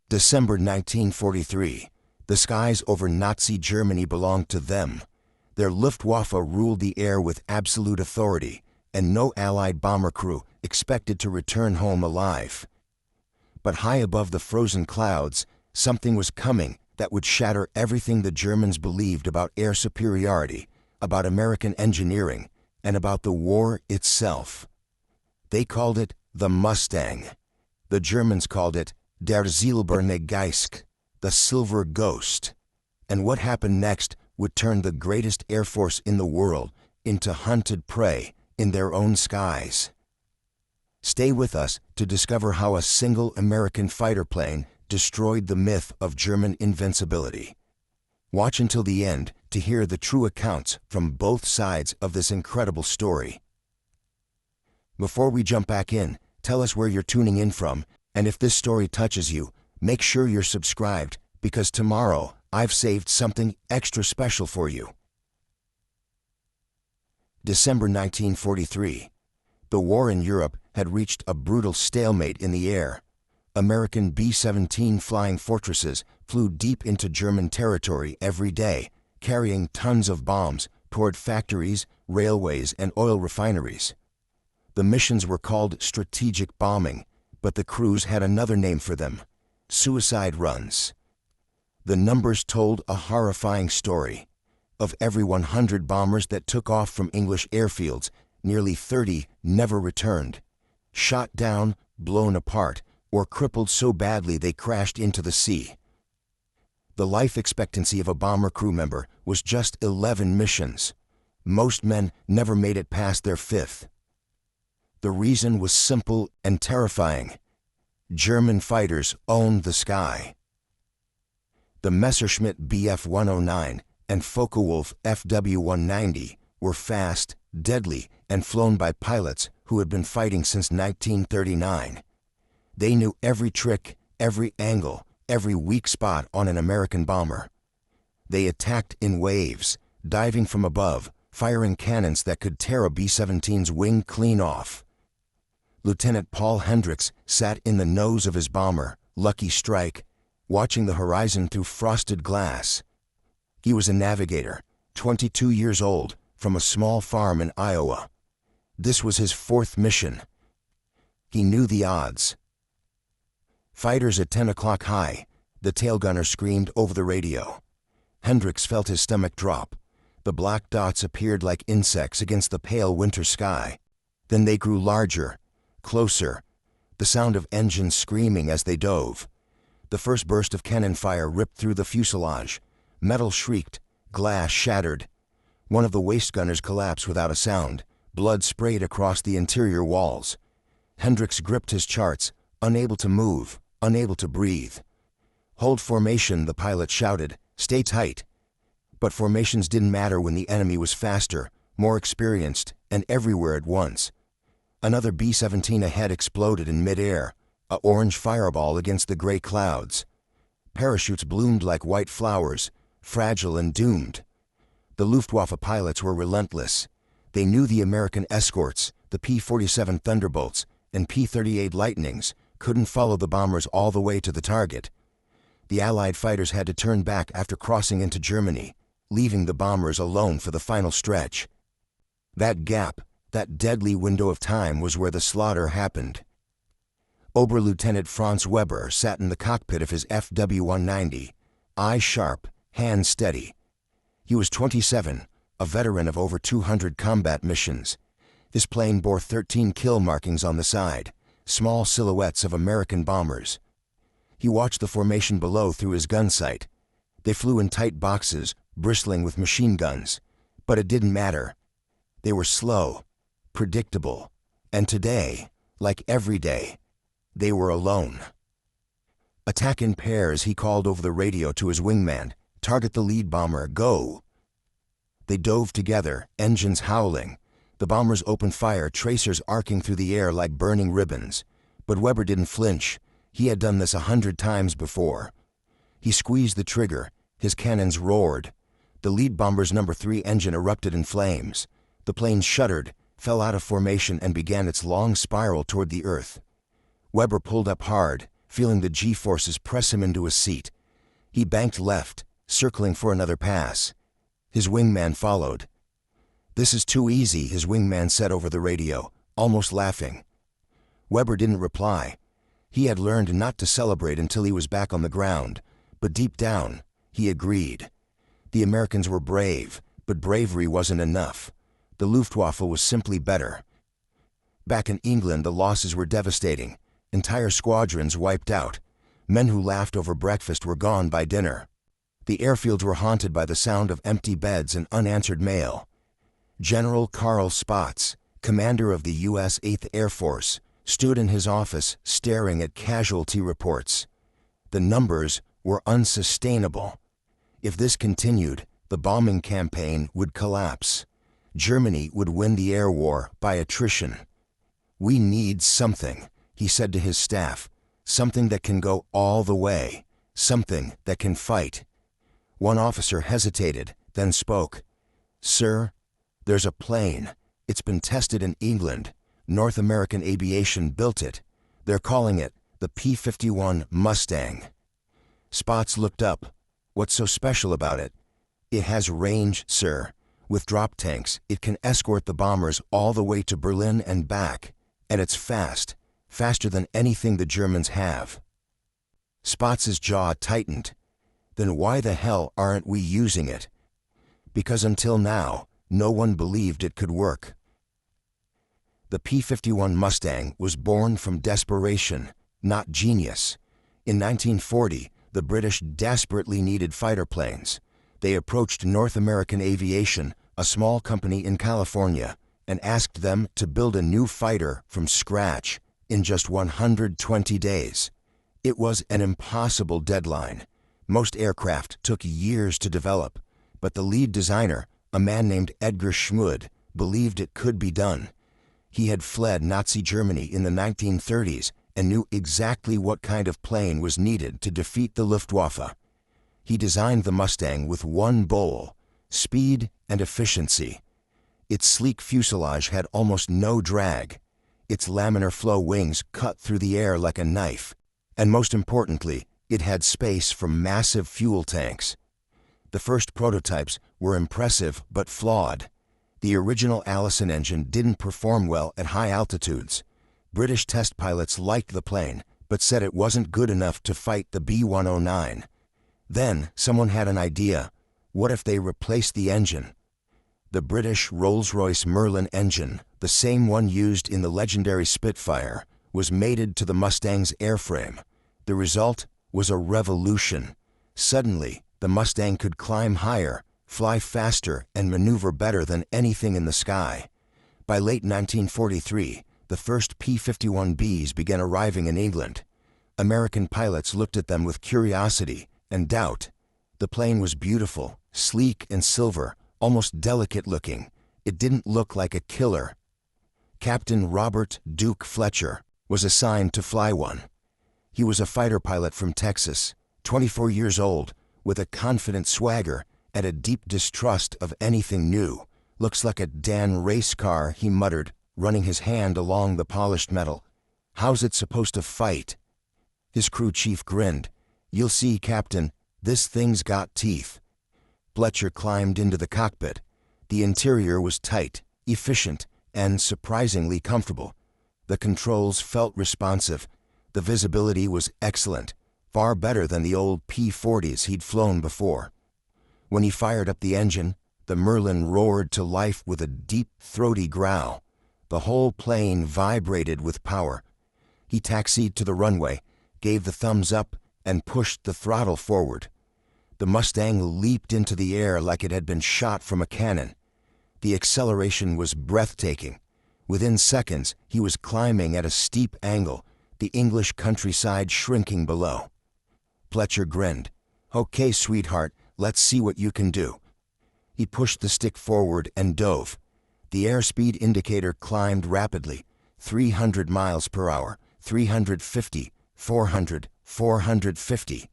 December 1943. The skies over Nazi Germany belonged to them. Their Luftwaffe ruled the air with absolute authority, and no Allied bomber crew expected to return home alive. But high above the frozen clouds, something was coming that would shatter everything the Germans believed about air superiority, about American engineering, and about the war itself. They called it the Mustang. The Germans called it Der Silberne Geist, the Silver Ghost. And what happened next would turn the greatest air force in the world into hunted prey in their own skies. Stay with us to discover how a single American fighter plane destroyed the myth of German invincibility. Watch until the end to hear the true accounts from both sides of this incredible story. Before we jump back in, tell us where you're tuning in from, and if this story touches you, make sure you're subscribed, because tomorrow I've saved something extra special for you. December 1943. The war in Europe had reached a brutal stalemate in the air. American B-17 flying fortresses flew deep into German territory every day, carrying tons of bombs toward factories, railways, and oil refineries. The missions were called strategic bombing, but the crews had another name for them: suicide runs. The numbers told a horrifying story. Of every 100 bombers that took off from English airfields, nearly 30 never returned, shot down, blown apart, or crippled so badly they crashed into the sea. The life expectancy of a bomber crew member was just 11 missions. Most men never made it past their 5th. The reason was simple and terrifying. German fighters owned the sky. The Messerschmitt Bf-109 and Focke-Wulf FW-190 were fast, deadly, and flown by pilots who had been fighting since 1939. They knew every trick, every angle, every weak spot on an American bomber. They attacked in waves, diving from above, firing cannons that could tear a B-17's wing clean off. Lieutenant Paul Hendricks sat in the nose of his bomber, Lucky Strike, watching the horizon through frosted glass. He was a navigator, 22 years old, from a small farm in Iowa. This was his 4th mission. He knew the odds. Fighters at 10 o'clock high, the tail gunner screamed over the radio. Hendricks felt his stomach drop. The black dots appeared like insects against the pale winter sky. Then they grew larger, closer, the sound of engines screaming as they dove. The first burst of cannon fire ripped through the fuselage. Metal shrieked, glass shattered. One of the waist gunners collapsed without a sound. Blood sprayed across the interior walls. Hendricks gripped his charts, unable to move, unable to breathe. "Hold formation," the pilot shouted. "Stay tight." But formations didn't matter when the enemy was faster, more experienced, and everywhere at once. Another B-17 ahead exploded in midair, a orange fireball against the gray clouds. Parachutes bloomed like white flowers, fragile and doomed. The Luftwaffe pilots were relentless. They knew the American escorts, the P-47 Thunderbolts, and P-38 Lightnings, couldn't follow the bombers all the way to the target. The Allied fighters had to turn back after crossing into Germany, leaving the bombers alone for the final stretch. That gap, that deadly window of time, was where the slaughter happened. Oberlieutenant Franz Weber sat in the cockpit of his FW-190, eyes sharp, hands steady. He was 27, a veteran of over 200 combat missions. His plane bore 13 kill markings on the side, small silhouettes of American bombers. He watched the formation below through his gun sight. They flew in tight boxes, bristling with machine guns. But it didn't matter. They were slow, predictable, and today, like every day, they were alone. "Attack in pairs," he called over the radio to his wingman. "Target the lead bomber, go." They dove together, engines howling. The bombers opened fire, tracers arcing through the air like burning ribbons. But Weber didn't flinch. He had done this 100 times before. He squeezed the trigger. His cannons roared. The lead bomber's number 3 engine erupted in flames. The plane shuddered, fell out of formation, and began its long spiral toward the earth. Weber pulled up hard, feeling the G-forces press him into a seat. He banked left, circling for another pass. His wingman followed. "This is too easy," his wingman said over the radio, almost laughing. Weber didn't reply. He had learned not to celebrate until he was back on the ground, but deep down, he agreed. The Americans were brave, but bravery wasn't enough. The Luftwaffe was simply better. Back in England, the losses were devastating. Entire squadrons wiped out. Men who laughed over breakfast were gone by dinner. The airfields were haunted by the sound of empty beds and unanswered mail. General Carl Spaatz, commander of the U.S. 8th Air Force, stood in his office staring at casualty reports. The numbers were unsustainable. If this continued, the bombing campaign would collapse. Germany would win the air war by attrition. "We need something," he said to his staff, "something that can go all the way, something that can fight." One officer hesitated, then spoke. "Sir, there's a plane. It's been tested in England. North American Aviation built it. They're calling it the P-51 Mustang." Spaatz looked up. "What's so special about it?" "It has range, sir. With drop tanks, it can escort the bombers all the way to Berlin and back. And it's fast, faster than anything the Germans have." Spaatz's jaw tightened. "Then why the hell aren't we using it?" "Because until now, no one believed it could work." The P-51 Mustang was born from desperation, not genius. In 1940, the British desperately needed fighter planes. They approached North American Aviation, a small company in California, and asked them to build a new fighter from scratch in just 120 days. It was an impossible deadline. Most aircraft took years to develop, but the lead designer, a man named Edgar Schmud, believed it could be done. He had fled Nazi Germany in the 1930s and knew exactly what kind of plane was needed to defeat the Luftwaffe. He designed the Mustang with one goal: speed and efficiency. Its sleek fuselage had almost no drag. Its laminar flow wings cut through the air like a knife. And most importantly, it had space for massive fuel tanks. The first prototypes were impressive but flawed. The original Allison engine didn't perform well at high altitudes. British test pilots liked the plane, but said it wasn't good enough to fight the B-109. Then someone had an idea. What if they replaced the engine? The British Rolls-Royce Merlin engine, the same one used in the legendary Spitfire, was mated to the Mustang's airframe. The result was a revolution. Suddenly, the Mustang could climb higher, fly faster, and maneuver better than anything in the sky. By late 1943, the first P-51Bs began arriving in England. American pilots looked at them with curiosity and doubt. The plane was beautiful, sleek and silver, almost delicate-looking. It didn't look like a killer. Captain Robert Duke Fletcher was assigned to fly one. He was a fighter pilot from Texas, 24 years old, with a confident swagger and a deep distrust of anything new. "Looks like a Dan race car," he muttered, running his hand along the polished metal. "How's it supposed to fight?" His crew chief grinned. "You'll see, Captain, this thing's got teeth." Fletcher climbed into the cockpit. The interior was tight, efficient, and surprisingly comfortable. The controls felt responsive. The visibility was excellent, far better than the old P-40s he'd flown before. When he fired up the engine, the Merlin roared to life with a deep, throaty growl. The whole plane vibrated with power. He taxied to the runway, gave the thumbs up, and pushed the throttle forward. The Mustang leaped into the air like it had been shot from a cannon. The acceleration was breathtaking. Within seconds, he was climbing at a steep angle, the English countryside shrinking below. Fletcher grinned. "Okay, sweetheart, let's see what you can do." He pushed the stick forward and dove. The airspeed indicator climbed rapidly, 300 miles per hour, 350, 400, 450.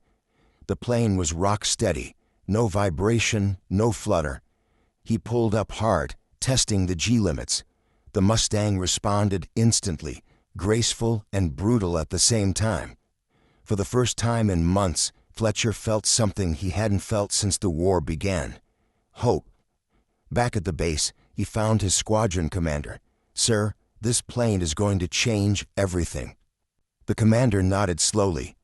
The plane was rock steady, no vibration, no flutter. He pulled up hard, testing the G-limits. The Mustang responded instantly, graceful and brutal at the same time. For the first time in months, Fletcher felt something he hadn't felt since the war began. Hope. Back at the base, he found his squadron commander. "Sir, this plane is going to change everything." The commander nodded slowly.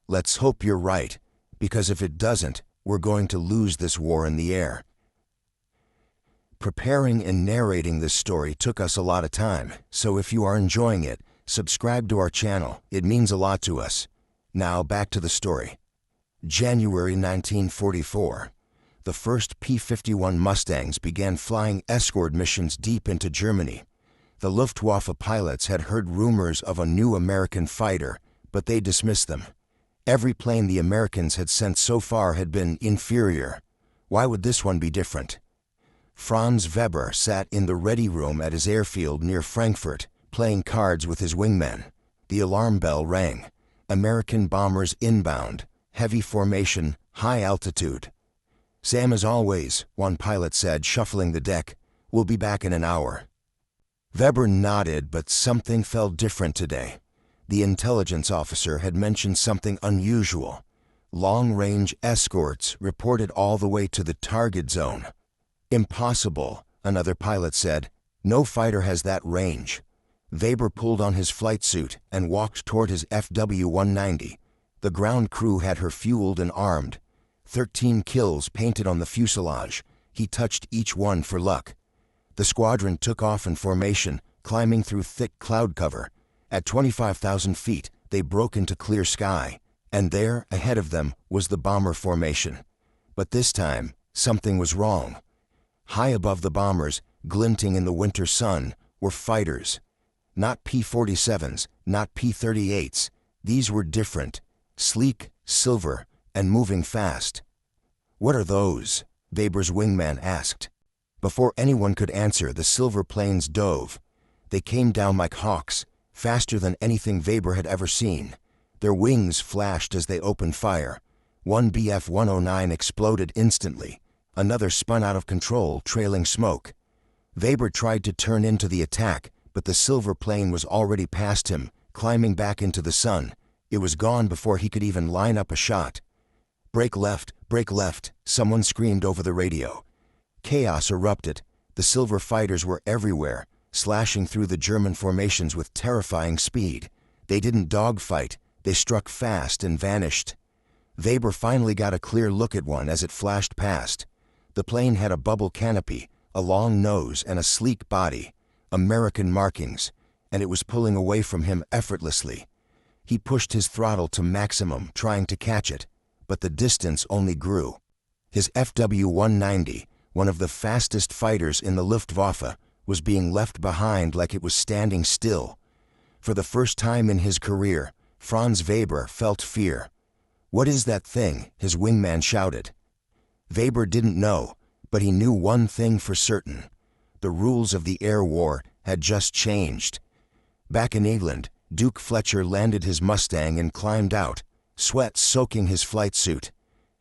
"Let's hope you're right, because if it doesn't, we're going to lose this war in the air." Preparing and narrating this story took us a lot of time, so if you are enjoying it, subscribe to our channel. It means a lot to us. Now back to the story. January 1944. The first P-51 Mustangs began flying escort missions deep into Germany. The Luftwaffe pilots had heard rumors of a new American fighter, but they dismissed them. Every plane the Americans had sent so far had been inferior. Why would this one be different? Franz Weber sat in the ready room at his airfield near Frankfurt, playing cards with his wingmen. The alarm bell rang. American bombers inbound, heavy formation, high altitude. "Same as always," one pilot said, shuffling the deck. "We'll be back in an hour." Weber nodded, but something felt different today. The intelligence officer had mentioned something unusual. Long-range escorts reported all the way to the target zone. "Impossible," another pilot said. "No fighter has that range." Weber pulled on his flight suit and walked toward his FW-190. The ground crew had her fueled and armed. 13 kills painted on the fuselage. He touched each one for luck. The squadron took off in formation, climbing through thick cloud cover. At 25,000 feet, they broke into clear sky, and there, ahead of them, was the bomber formation. But this time, something was wrong. High above the bombers, glinting in the winter sun, were fighters. Not P-47s, not P-38s. These were different, sleek, silver, and moving fast. "What are those?" Weber's wingman asked. Before anyone could answer, the silver planes dove. They came down like hawks, faster than anything Weber had ever seen. Their wings flashed as they opened fire. One Bf-109 exploded instantly. Another spun out of control, trailing smoke. Weber tried to turn into the attack, but the silver plane was already past him, climbing back into the sun. It was gone before he could even line up a shot. Break left," someone screamed over the radio. Chaos erupted. The silver fighters were everywhere, slashing through the German formations with terrifying speed. They didn't dogfight, they struck fast and vanished. Weber finally got a clear look at one as it flashed past. The plane had a bubble canopy, a long nose, and a sleek body. American markings, and it was pulling away from him effortlessly. He pushed his throttle to maximum, trying to catch it, but the distance only grew. His FW-190, one of the fastest fighters in the Luftwaffe, was being left behind like it was standing still. For the first time in his career, Franz Weber felt fear. "What is that thing?" his wingman shouted. Weber didn't know, but he knew one thing for certain. The rules of the air war had just changed. Back in England, Duke Fletcher landed his Mustang and climbed out, sweat soaking his flight suit.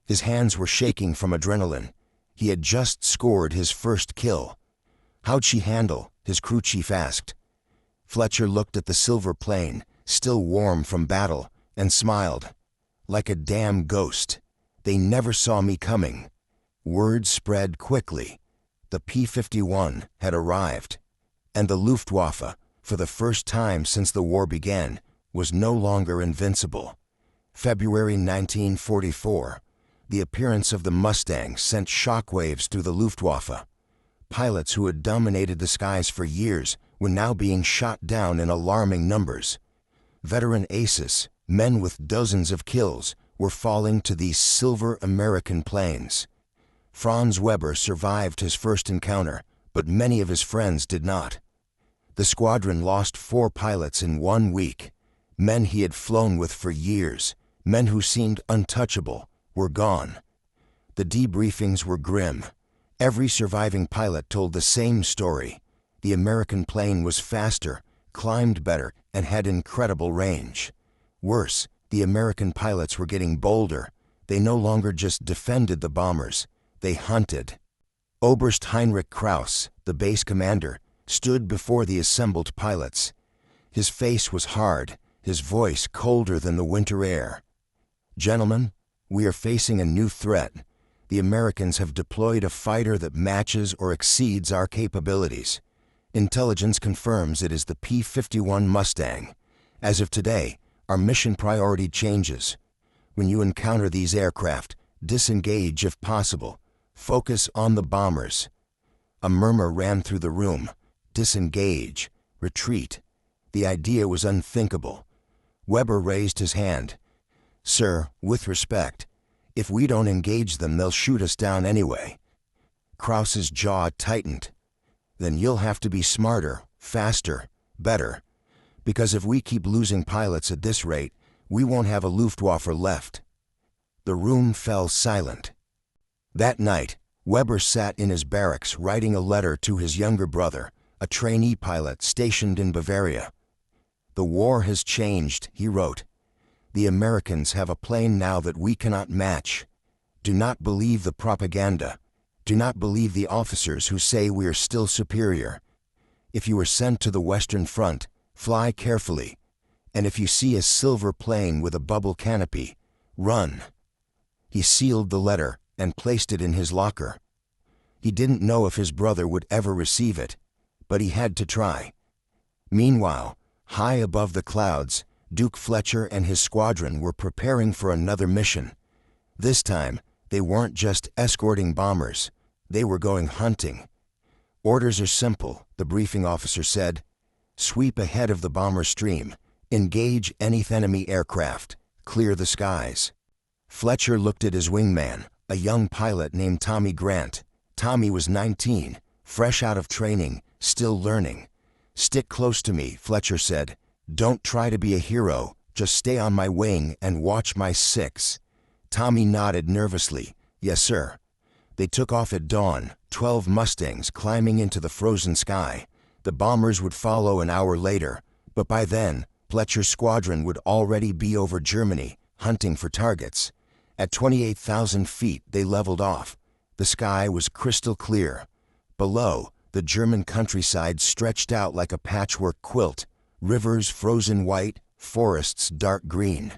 His hands were shaking from adrenaline. He had just scored his first kill. "How'd she handle?" his crew chief asked. Fletcher looked at the silver plane, still warm from battle, and smiled. "Like a damn ghost. They never saw me coming." Word spread quickly. The P-51 had arrived, and the Luftwaffe, for the first time since the war began, was no longer invincible. February 1944. The appearance of the Mustang sent shockwaves through the Luftwaffe. Pilots who had dominated the skies for years were now being shot down in alarming numbers. Veteran aces, men with dozens of kills, were falling to these silver American planes. Franz Weber survived his first encounter, but many of his friends did not. The squadron lost 4 pilots in 1 week. Men he had flown with for years, men who seemed untouchable, were gone. The debriefings were grim. Every surviving pilot told the same story. The American plane was faster, climbed better, and had incredible range. Worse, the American pilots were getting bolder. They no longer just defended the bombers, they hunted. Oberst Heinrich Krauss, the base commander, stood before the assembled pilots. His face was hard, his voice colder than the winter air. Gentlemen, we are facing a new threat. The Americans have deployed a fighter that matches or exceeds our capabilities. Intelligence confirms it is the P-51 Mustang. As of today, our mission priority changes. When you encounter these aircraft, disengage if possible. Focus on the bombers. A murmur ran through the room. Disengage. Retreat. The idea was unthinkable. Weber raised his hand. Sir, with respect, if we don't engage them, they'll shoot us down anyway. Krause's jaw tightened. Then you'll have to be smarter, faster, better. Because if we keep losing pilots at this rate, we won't have a Luftwaffe left. The room fell silent. That night, Weber sat in his barracks writing a letter to his younger brother, a trainee pilot stationed in Bavaria. The war has changed, he wrote. The Americans have a plane now that we cannot match. Do not believe the propaganda. Do not believe the officers who say we are still superior. If you are sent to the Western Front, fly carefully. And if you see a silver plane with a bubble canopy, run. He sealed the letter and placed it in his locker. He didn't know if his brother would ever receive it, but he had to try. Meanwhile, high above the clouds, Duke Fletcher and his squadron were preparing for another mission. This time, they weren't just escorting bombers, they were going hunting. Orders are simple, the briefing officer said. Sweep ahead of the bomber stream, engage any enemy aircraft, clear the skies. Fletcher looked at his wingman, a young pilot named Tommy Grant. Tommy was 19, fresh out of training, still learning. Stick close to me, Fletcher said. Don't try to be a hero, just stay on my wing and watch my six. Tommy nodded nervously. Yes, sir. They took off at dawn, 12 Mustangs climbing into the frozen sky. The bombers would follow an hour later, but by then, Fletcher's squadron would already be over Germany, hunting for targets. At 28,000 feet, they leveled off. The sky was crystal clear. Below, the German countryside stretched out like a patchwork quilt. Rivers frozen white, forests dark green.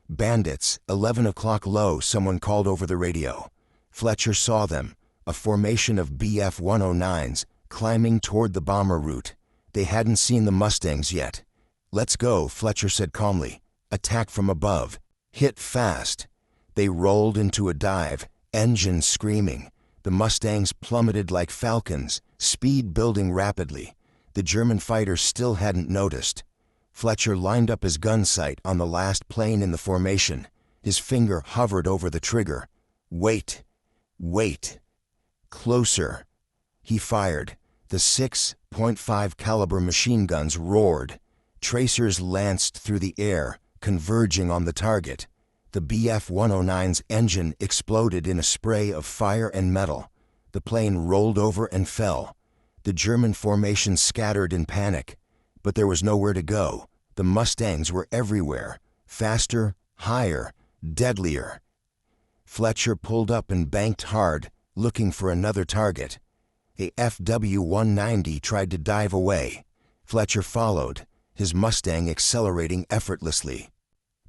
Bandits, 11 o'clock low, someone called over the radio. Fletcher saw them, a formation of Bf-109s, climbing toward the bomber route. They hadn't seen the Mustangs yet. Let's go, Fletcher said calmly. Attack from above. Hit fast. They rolled into a dive, engines screaming. The Mustangs plummeted like falcons, speed building rapidly. The German fighters still hadn't noticed. Fletcher lined up his gun sight on the last plane in the formation. His finger hovered over the trigger. Wait. Wait. Closer. He fired. The 6.5 caliber machine guns roared. Tracers lanced through the air, converging on the target. The Bf-109's engine exploded in a spray of fire and metal. The plane rolled over and fell. The German formation scattered in panic, but there was nowhere to go. The Mustangs were everywhere, faster, higher, deadlier. Fletcher pulled up and banked hard, looking for another target. A FW-190 tried to dive away. Fletcher followed, his Mustang accelerating effortlessly.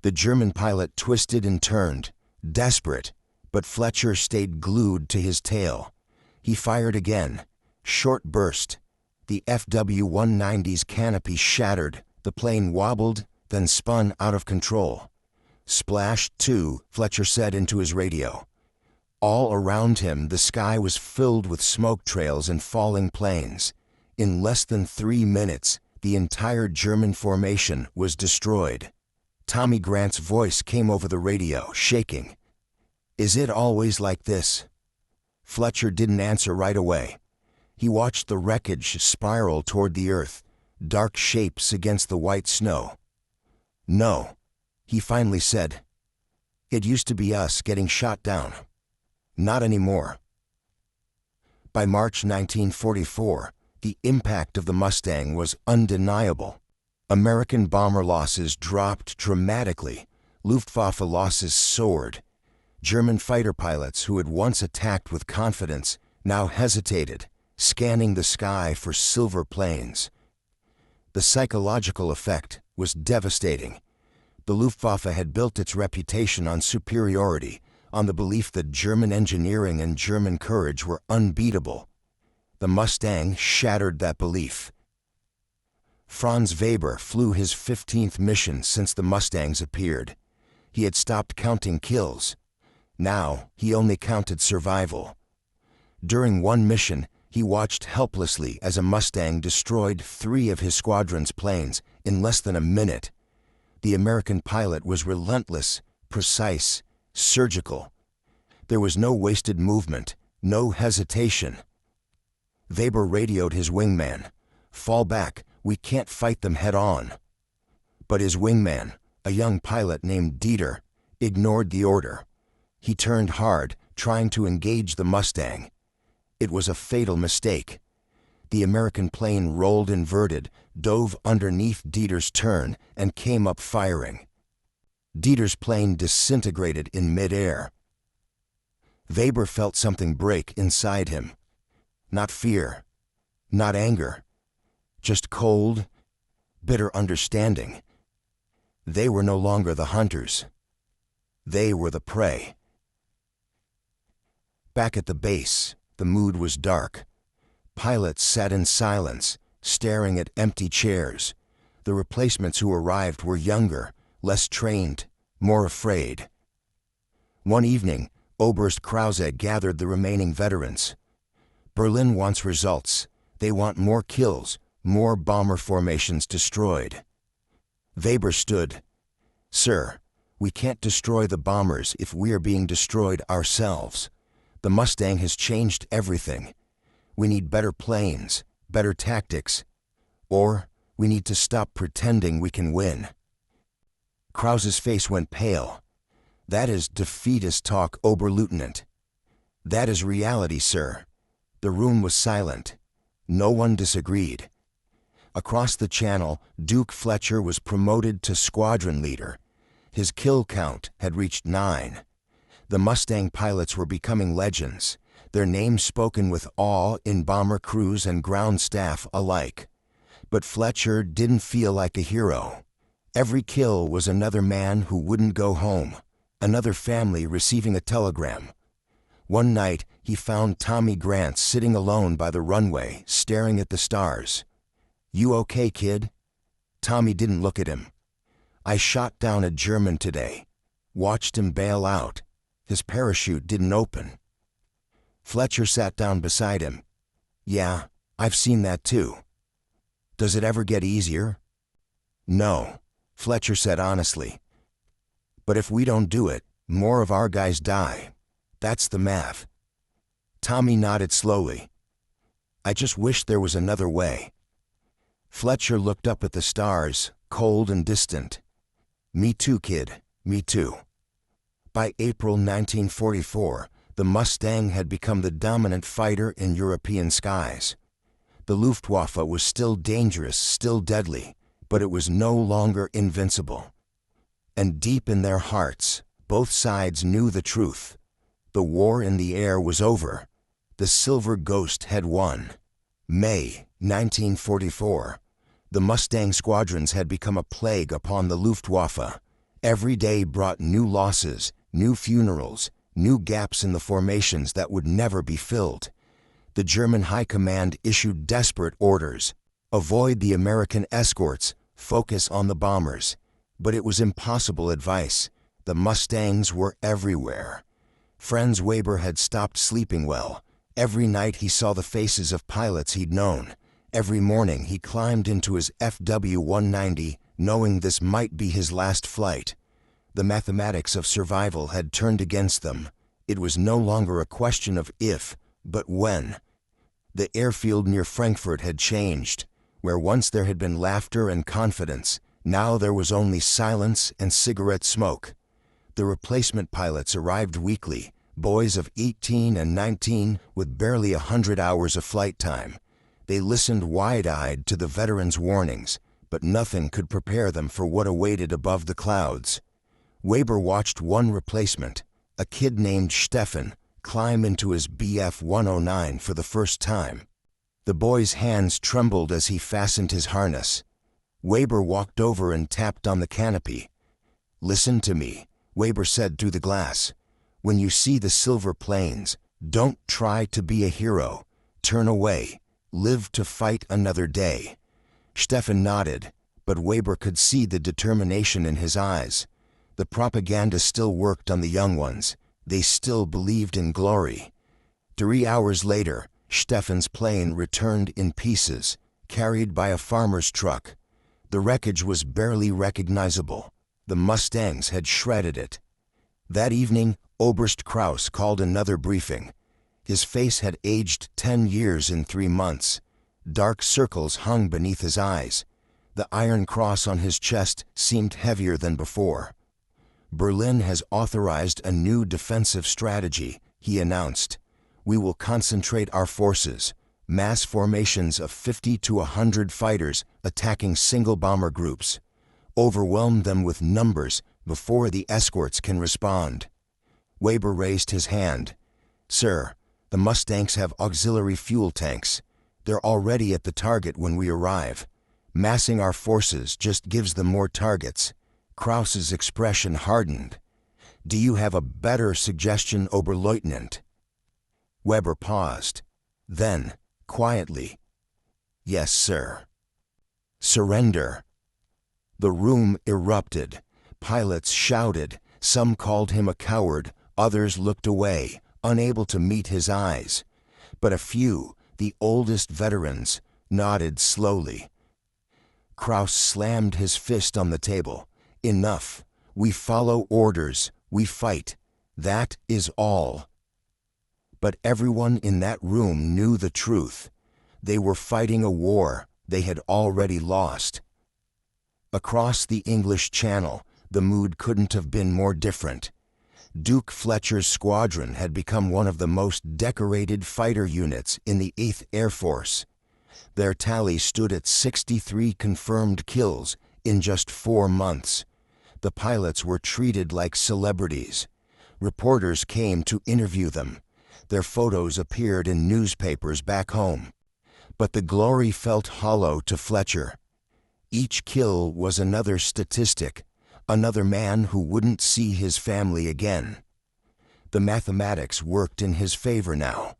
The German pilot twisted and turned, desperate, but Fletcher stayed glued to his tail. He fired again. Short burst. The FW-190's canopy shattered. The plane wobbled, then spun out of control. Splash 2, Fletcher said into his radio. All around him, the sky was filled with smoke trails and falling planes. In less than 3 minutes, the entire German formation was destroyed. Tommy Grant's voice came over the radio, shaking. Is it always like this? Fletcher didn't answer right away. He watched the wreckage spiral toward the earth, dark shapes against the white snow. No, he finally said. It used to be us getting shot down. Not anymore. By March 1944, the impact of the Mustang was undeniable. American bomber losses dropped dramatically. Luftwaffe losses soared. German fighter pilots who had once attacked with confidence now hesitated, scanning the sky for silver planes. The psychological effect was devastating. The Luftwaffe had built its reputation on superiority, on the belief that German engineering and German courage were unbeatable. The Mustang shattered that belief. Franz Weber flew his 15th mission since the Mustangs appeared. He had stopped counting kills. Now, he only counted survival. During one mission, he watched helplessly as a Mustang destroyed 3 of his squadron's planes in less than a minute. The American pilot was relentless, precise, surgical. There was no wasted movement, no hesitation. Weber radioed his wingman, "Fall back, we can't fight them head on." But his wingman, a young pilot named Dieter, ignored the order. He turned hard, trying to engage the Mustang. It was a fatal mistake. The American plane rolled inverted, dove underneath Dieter's turn, and came up firing. Dieter's plane disintegrated in midair. Weber felt something break inside him. Not fear, not anger, just cold, bitter understanding. They were no longer the hunters. They were the prey. Back at the base, the mood was dark. Pilots sat in silence, staring at empty chairs. The replacements who arrived were younger, less trained, more afraid. One evening, Oberst Krause gathered the remaining veterans. "Berlin wants results. They want more kills, more bomber formations destroyed." Weber stood. "Sir, we can't destroy the bombers if we are being destroyed ourselves. The Mustang has changed everything. We need better planes, better tactics, or we need to stop pretending we can win." Krause's face went pale. "That is defeatist talk, Oberleutnant." "That is reality, sir." The room was silent. No one disagreed. Across the channel, Duke Fletcher was promoted to squadron leader. His kill count had reached 9. The Mustang pilots were becoming legends, their names spoken with awe in bomber crews and ground staff alike. But Fletcher didn't feel like a hero. Every kill was another man who wouldn't go home, another family receiving a telegram. One night, he found Tommy Grant sitting alone by the runway, staring at the stars. "You okay, kid?" Tommy didn't look at him. "I shot down a German today. Watched him bail out. His parachute didn't open." Fletcher sat down beside him. "Yeah, I've seen that too." "Does it ever get easier?" "No," Fletcher said honestly. "But if we don't do it, more of our guys die. That's the math." Tommy nodded slowly. "I just wish there was another way." Fletcher looked up at the stars, cold and distant. "Me too, kid, me too." By April 1944, the Mustang had become the dominant fighter in European skies. The Luftwaffe was still dangerous, still deadly, but it was no longer invincible. And deep in their hearts, both sides knew the truth. The war in the air was over. The Silver Ghost had won. May 1944. The Mustang squadrons had become a plague upon the Luftwaffe. Every day brought new losses, new funerals, new gaps in the formations that would never be filled. The German High Command issued desperate orders. Avoid the American escorts, focus on the bombers. But it was impossible advice. The Mustangs were everywhere. Franz Weber had stopped sleeping well. Every night he saw the faces of pilots he'd known. Every morning he climbed into his FW-190, knowing this might be his last flight. The mathematics of survival had turned against them. It was no longer a question of if, but when. The airfield near Frankfurt had changed. Where once there had been laughter and confidence, now there was only silence and cigarette smoke. The replacement pilots arrived weekly, boys of 18 and 19 with barely 100 hours of flight time. They listened wide-eyed to the veterans' warnings, but nothing could prepare them for what awaited above the clouds. Weber watched one replacement, a kid named Stefan, climb into his Bf-109 for the first time. The boy's hands trembled as he fastened his harness. Weber walked over and tapped on the canopy. "Listen to me," Weber said through the glass. "When you see the silver planes, don't try to be a hero. Turn away. Live to fight another day." Stefan nodded, but Weber could see the determination in his eyes. The propaganda still worked on the young ones. They still believed in glory. 3 hours later, Stefan's plane returned in pieces, carried by a farmer's truck. The wreckage was barely recognizable. The Mustangs had shredded it. That evening, Oberst Kraus called another briefing. His face had aged 10 years in 3 months. Dark circles hung beneath his eyes. The Iron Cross on his chest seemed heavier than before. "Berlin has authorized a new defensive strategy," he announced. "We will concentrate our forces, mass formations of 50 to 100 fighters attacking single bomber groups. Overwhelm them with numbers before the escorts can respond." Weber raised his hand. "Sir, the Mustangs have auxiliary fuel tanks. They're already at the target when we arrive. Massing our forces just gives them more targets." Kraus's expression hardened. "Do you have a better suggestion, Oberleutnant?" Weber paused. Then, quietly, "Yes, sir." "Surrender." The room erupted. Pilots shouted. Some called him a coward. Others looked away, unable to meet his eyes. But a few, the oldest veterans, nodded slowly. Kraus slammed his fist on the table. "Enough. We follow orders. We fight. That is all." But everyone in that room knew the truth. They were fighting a war they had already lost. Across the English Channel, the mood couldn't have been more different. Duke Fletcher's squadron had become one of the most decorated fighter units in the 8th Air Force. Their tally stood at 63 confirmed kills in just 4 months. The pilots were treated like celebrities. Reporters came to interview them. Their photos appeared in newspapers back home. But the glory felt hollow to Fletcher. Each kill was another statistic, another man who wouldn't see his family again. The mathematics worked in his favor now,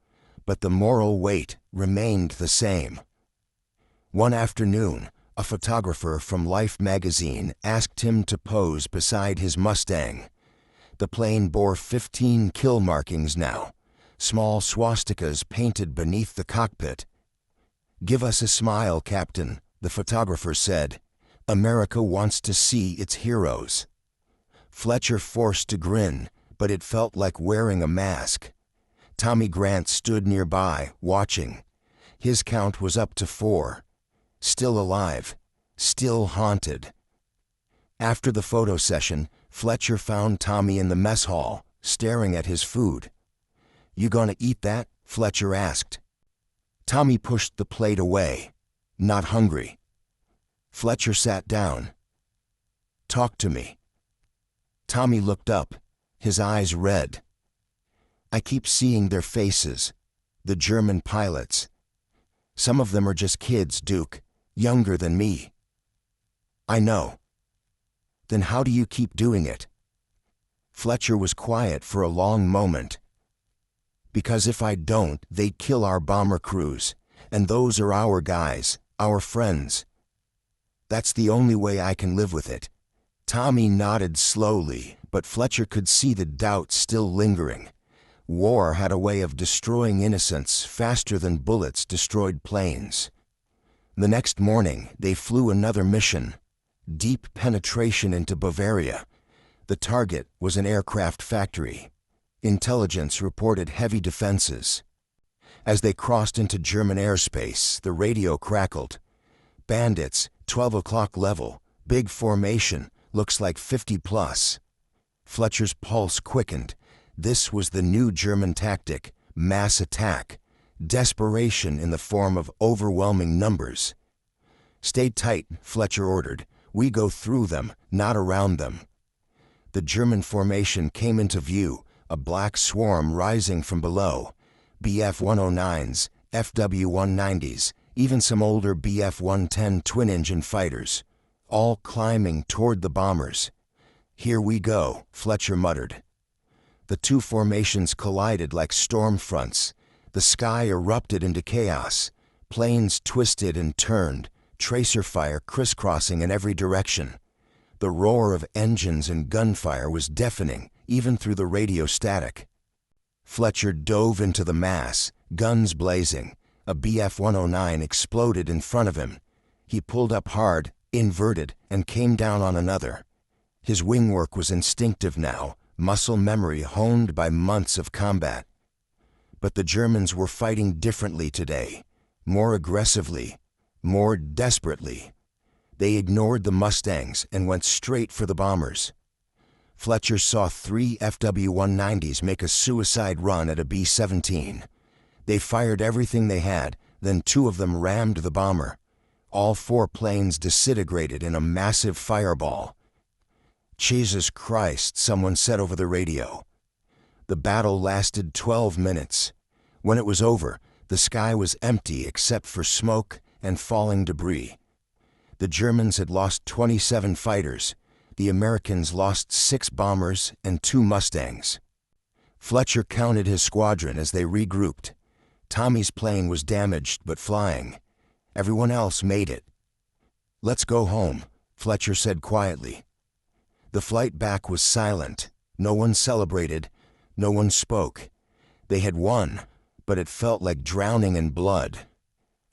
but the moral weight remained the same. One afternoon, a photographer from Life magazine asked him to pose beside his Mustang. The plane bore 15 kill markings now, small swastikas painted beneath the cockpit. "Give us a smile, Captain," the photographer said. "America wants to see its heroes." Fletcher forced a grin, but it felt like wearing a mask. Tommy Grant stood nearby, watching. His count was up to 4. Still alive, still haunted. After the photo session, Fletcher found Tommy in the mess hall, staring at his food. "You gonna eat that?" Fletcher asked. Tommy pushed the plate away. "Not hungry." Fletcher sat down. "Talk to me." Tommy looked up, his eyes red. "I keep seeing their faces, the German pilots. Some of them are just kids, Duke, younger than me." "I know." "Then how do you keep doing it?" Fletcher was quiet for a long moment. "Because if I don't, they'd kill our bomber crews, and those are our guys, our friends. That's the only way I can live with it." Tommy nodded slowly, but Fletcher could see the doubt still lingering. War had a way of destroying innocence faster than bullets destroyed planes. The next morning, they flew another mission. Deep penetration into Bavaria. The target was an aircraft factory. Intelligence reported heavy defenses. As they crossed into German airspace, the radio crackled. "Bandits, 12 o'clock level, big formation, looks like 50 plus." Fletcher's pulse quickened. This was the new German tactic, mass attack, desperation in the form of overwhelming numbers. "Stay tight," Fletcher ordered. "We go through them, not around them." The German formation came into view, a black swarm rising from below. Bf-109s, FW-190s, even some older Bf-110 twin-engine fighters, all climbing toward the bombers. "Here we go," Fletcher muttered. The two formations collided like storm fronts. The sky erupted into chaos. Planes twisted and turned, tracer fire crisscrossing in every direction. The roar of engines and gunfire was deafening, even through the radio static. Fletcher dove into the mass, guns blazing. A Bf-109 exploded in front of him. He pulled up hard, inverted, and came down on another. His wing work was instinctive now, muscle memory honed by months of combat. But the Germans were fighting differently today, more aggressively, more desperately. They ignored the Mustangs and went straight for the bombers. Fletcher saw 3 FW-190s make a suicide run at a B-17. They fired everything they had, then 2 of them rammed the bomber. All 4 planes disintegrated in a massive fireball. "Jesus Christ," someone said over the radio. The battle lasted 12 minutes. When it was over, the sky was empty except for smoke and falling debris. The Germans had lost 27 fighters. The Americans lost 6 bombers and 2 Mustangs. Fletcher counted his squadron as they regrouped. Tommy's plane was damaged but flying. Everyone else made it. "Let's go home," Fletcher said quietly. The flight back was silent. No one celebrated. No one spoke. They had won, but it felt like drowning in blood.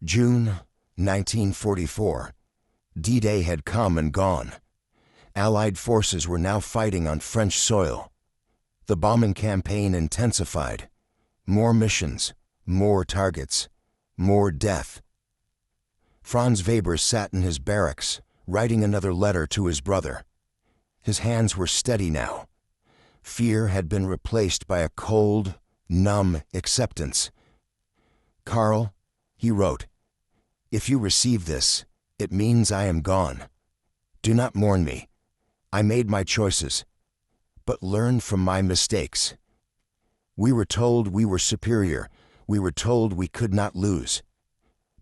June 1944. D-Day had come and gone. Allied forces were now fighting on French soil. The bombing campaign intensified. More missions, more targets, more death. Franz Weber sat in his barracks, writing another letter to his brother. His hands were steady now. Fear had been replaced by a cold, numb acceptance. "Carl," he wrote, "if you receive this, it means I am gone. Do not mourn me. I made my choices, but learn from my mistakes. We were told we were superior. We were told we could not lose.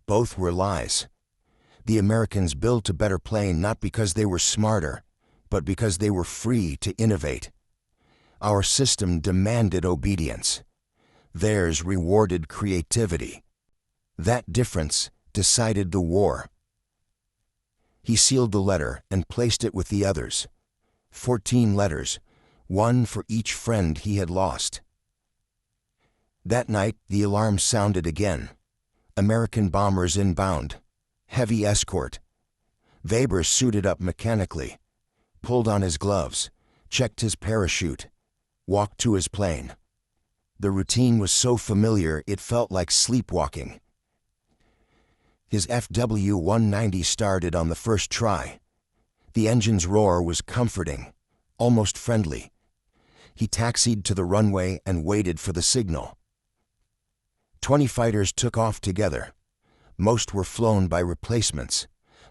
Both were lies. The Americans built a better plane not because they were smarter, but because they were free to innovate. Our system demanded obedience. Theirs rewarded creativity. That difference decided the war." He sealed the letter and placed it with the others. 14 letters, one for each friend he had lost. That night, the alarm sounded again. American bombers inbound. Heavy escort. Weber suited up mechanically, pulled on his gloves, checked his parachute, walked to his plane. The routine was so familiar it felt like sleepwalking. His FW-190 started on the first try. The engine's roar was comforting, almost friendly. He taxied to the runway and waited for the signal. 20 fighters took off together. Most were flown by replacements,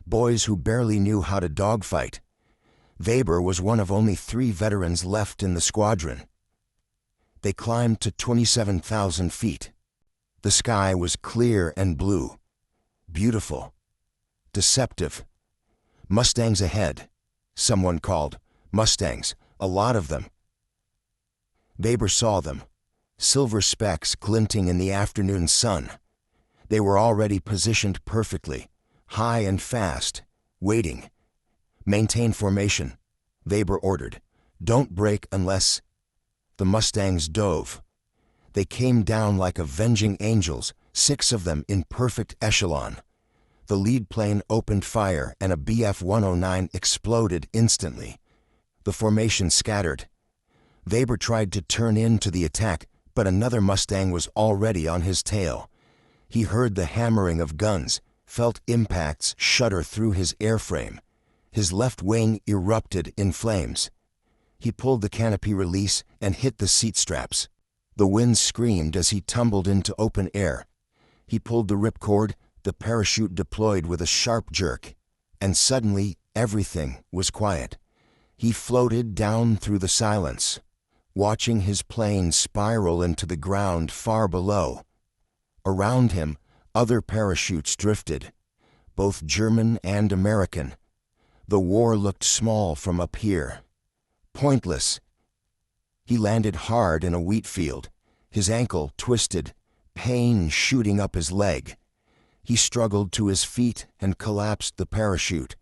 boys who barely knew how to dogfight. Weber was one of only 3 veterans left in the squadron. They climbed to 27,000 feet. The sky was clear and blue. Beautiful. Deceptive. "Mustangs ahead," someone called. "Mustangs, a lot of them." Weber saw them, silver specks glinting in the afternoon sun. They were already positioned perfectly, high and fast, waiting. "Maintain formation," Weber ordered. "Don't break unless—" The Mustangs dove. They came down like avenging angels, 6 of them in perfect echelon. The lead plane opened fire and a Bf-109 exploded instantly. The formation scattered. Weber tried to turn into the attack, but another Mustang was already on his tail. He heard the hammering of guns, felt impacts shudder through his airframe. His left wing erupted in flames. He pulled the canopy release and hit the seat straps. The wind screamed as he tumbled into open air. He pulled the ripcord, the parachute deployed with a sharp jerk, and suddenly everything was quiet. He floated down through the silence, watching his plane spiral into the ground far below. Around him, other parachutes drifted, both German and American. The war looked small from up here, Pointless. He landed hard in a wheat field, his ankle twisted, pain shooting up his leg. He struggled to his feet and collapsed the parachute.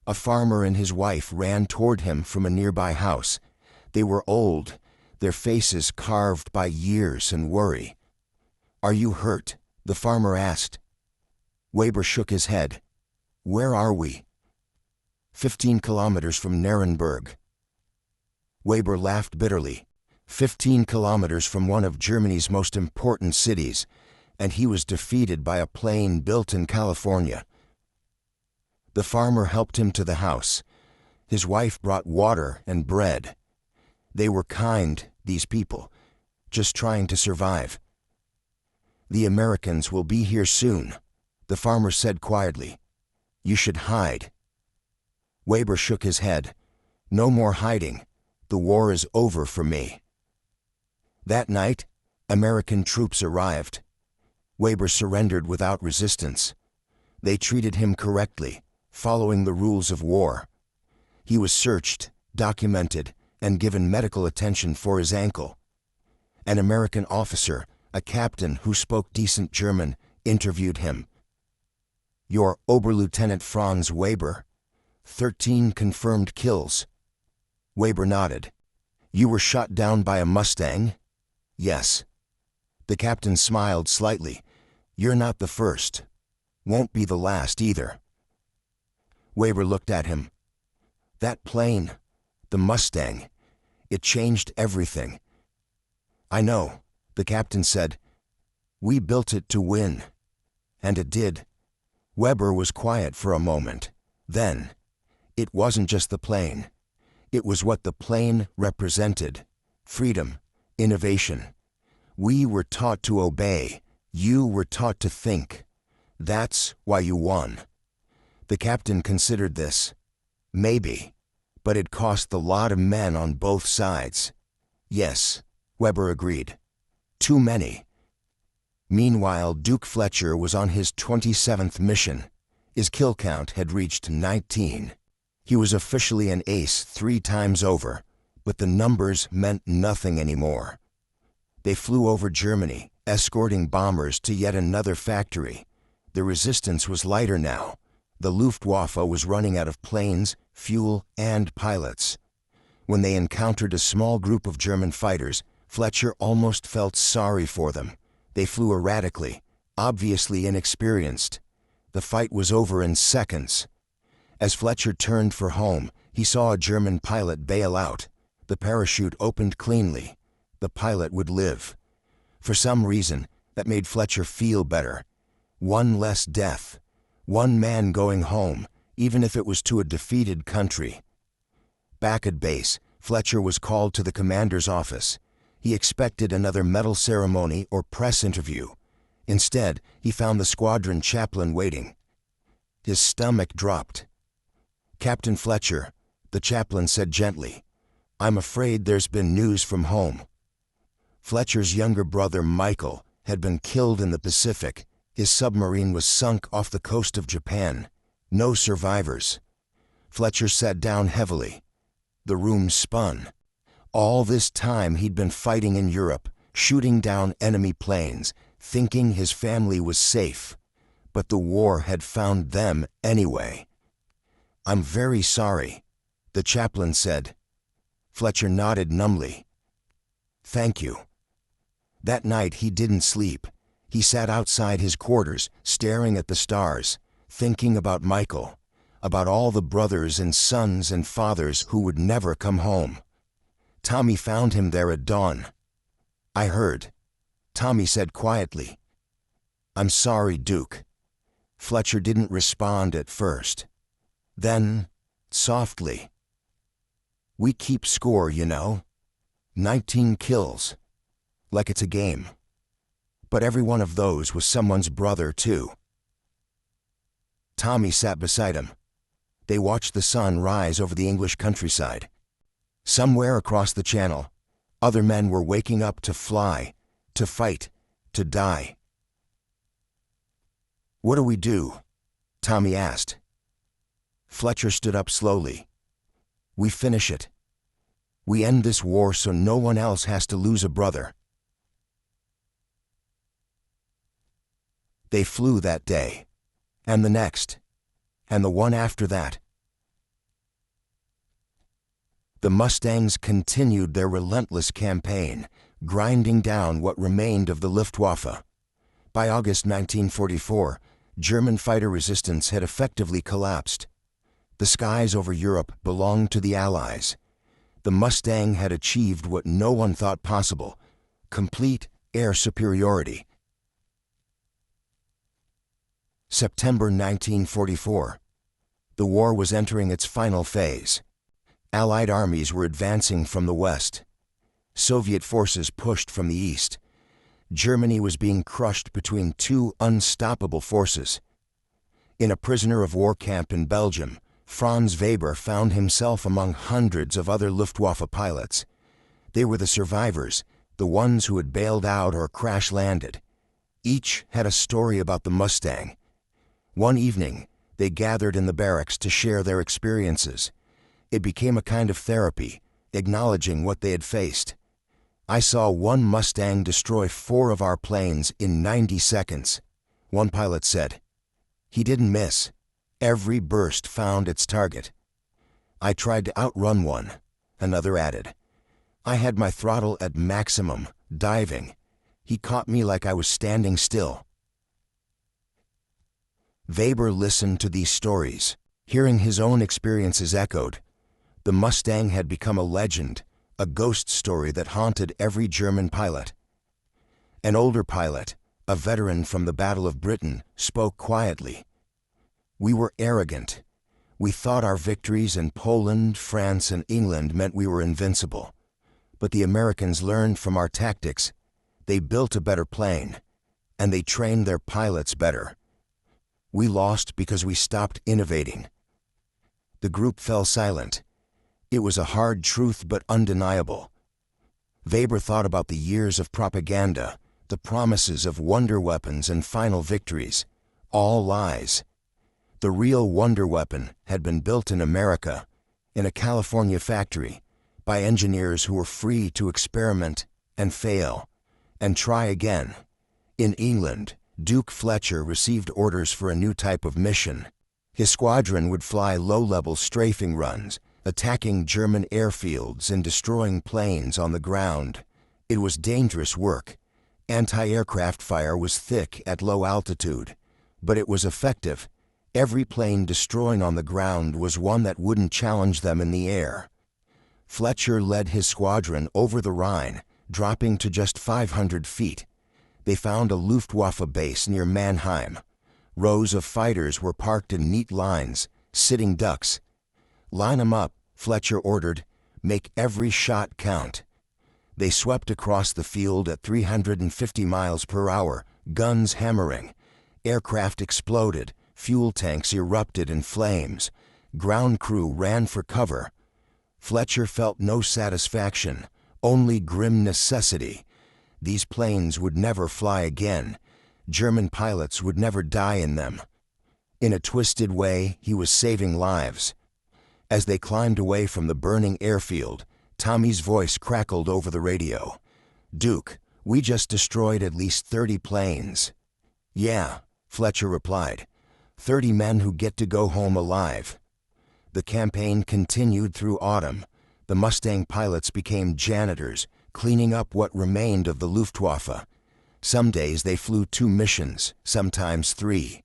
A farmer and his wife ran toward him from a nearby house. They were old, their faces carved by years and worry. "Are you hurt?" the farmer asked. Weber shook his head. "Where are we?" 15 kilometers from Nuremberg. Weber laughed bitterly. 15 kilometers from one of Germany's most important cities, and he was defeated by a plane built in California. The farmer helped him to the house. His wife brought water and bread. They were kind, these people, just trying to survive. "The Americans will be here soon," the farmer said quietly. "You should hide." Weber shook his head. "No more hiding. The war is over for me." That night, American troops arrived. Weber surrendered without resistance. They treated him correctly, following the rules of war. He was searched, documented, and given medical attention for his ankle. An American officer, a captain who spoke decent German, interviewed him. "You're Oberlieutenant Franz Weber? 13 confirmed kills." Weber nodded. "You were shot down by a Mustang?" "Yes." The captain smiled slightly. "You're not the first. Won't be the last either." Weber looked at him. "That plane, the Mustang, it changed everything." "I know," the captain said. "We built it to win." And it did. Weber was quiet for a moment. Then, it wasn't just the plane. It was what the plane represented. Freedom, innovation. We were taught to obey. You were taught to think. That's why you won. The captain considered this. Maybe, but it cost a lot of men on both sides. Yes, Weber agreed. Too many. Meanwhile, Duke Fletcher was on his 27th mission. His kill count had reached 19. He was officially an ace 3 times over, but the numbers meant nothing anymore. They flew over Germany, escorting bombers to yet another factory. The resistance was lighter now. The Luftwaffe was running out of planes, fuel, and pilots. When they encountered a small group of German fighters, Fletcher almost felt sorry for them. They flew erratically, obviously inexperienced. The fight was over in seconds. As Fletcher turned for home, he saw a German pilot bail out. The parachute opened cleanly. The pilot would live. For some reason, that made Fletcher feel better. One less death. One man going home, even if it was to a defeated country. Back at base, Fletcher was called to the commander's office. He expected another medal ceremony or press interview. Instead, he found the squadron chaplain waiting. His stomach dropped. "Captain Fletcher," the chaplain said gently, "I'm afraid there's been news from home." Fletcher's younger brother, Michael, had been killed in the Pacific. His submarine was sunk off the coast of Japan. No survivors. Fletcher sat down heavily. The room spun. All this time he'd been fighting in Europe, shooting down enemy planes, thinking his family was safe. But the war had found them anyway. "I'm very sorry," the chaplain said. Fletcher nodded numbly. "Thank you." That night he didn't sleep. He sat outside his quarters, staring at the stars, thinking about Michael, about all the brothers and sons and fathers who would never come home. Tommy found him there at dawn. "I heard," Tommy said quietly. "I'm sorry, Duke." Fletcher didn't respond at first. Then, softly, "We keep score, you know. 19 kills. Like it's a game. But every one of those was someone's brother, too." Tommy sat beside him. They watched the sun rise over the English countryside. Somewhere across the channel, other men were waking up to fly, to fight, to die. "What do we do?" Tommy asked. Fletcher stood up slowly. "We finish it. We end this war so no one else has to lose a brother. They flew that day, and the next, and the one after that. The Mustangs continued their relentless campaign, grinding down what remained of the Luftwaffe. By August 1944, German fighter resistance had effectively collapsed. The skies over Europe belonged to the Allies. The Mustang had achieved what no one thought possible: complete air superiority. September 1944. The war was entering its final phase. Allied armies were advancing from the west. Soviet forces pushed from the east. Germany was being crushed between two unstoppable forces. In a prisoner of war camp in Belgium, Franz Weber found himself among hundreds of other Luftwaffe pilots. They were the survivors, the ones who had bailed out or crash-landed. Each had a story about the Mustang. One evening, they gathered in the barracks to share their experiences. It became a kind of therapy, acknowledging what they had faced. I saw one Mustang destroy 4 of our planes in 90 seconds. One pilot said. He didn't miss. Every burst found its target. I tried to outrun one, another added. I had my throttle at maximum, diving. He caught me like I was standing still. Weber listened to these stories, hearing his own experiences echoed. The Mustang had become a legend, a ghost story that haunted every German pilot. An older pilot, a veteran from the Battle of Britain, spoke quietly. We were arrogant. We thought our victories in Poland, France, and England meant we were invincible. But the Americans learned from our tactics. They built a better plane, and they trained their pilots better. We lost because we stopped innovating. The group fell silent. It was a hard truth but undeniable. Weber thought about the years of propaganda, the promises of wonder weapons and final victories. All lies. The real wonder weapon had been built in America, in a California factory, by engineers who were free to experiment and fail, and try again. In England, Duke Fletcher received orders for a new type of mission. His squadron would fly low-level strafing runs, attacking German airfields and destroying planes on the ground. It was dangerous work. Anti-aircraft fire was thick at low altitude, but it was effective. Every plane destroying on the ground was one that wouldn't challenge them in the air. Fletcher led his squadron over the Rhine, dropping to just 500 feet. They found a Luftwaffe base near Mannheim. Rows of fighters were parked in neat lines, sitting ducks. Line 'em up, Fletcher ordered. Make every shot count. They swept across the field at 350 miles per hour, guns hammering. Aircraft exploded, fuel tanks erupted in flames. Ground crew ran for cover. Fletcher felt no satisfaction, only grim necessity. These planes would never fly again. German pilots would never die in them. In a twisted way, he was saving lives. As they climbed away from the burning airfield, Tommy's voice crackled over the radio. "Duke, we just destroyed at least 30 planes." "Yeah," Fletcher replied. 30 men who get to go home alive." The campaign continued through autumn. The Mustang pilots became janitors, cleaning up what remained of the Luftwaffe. Some days they flew 2 missions, sometimes 3.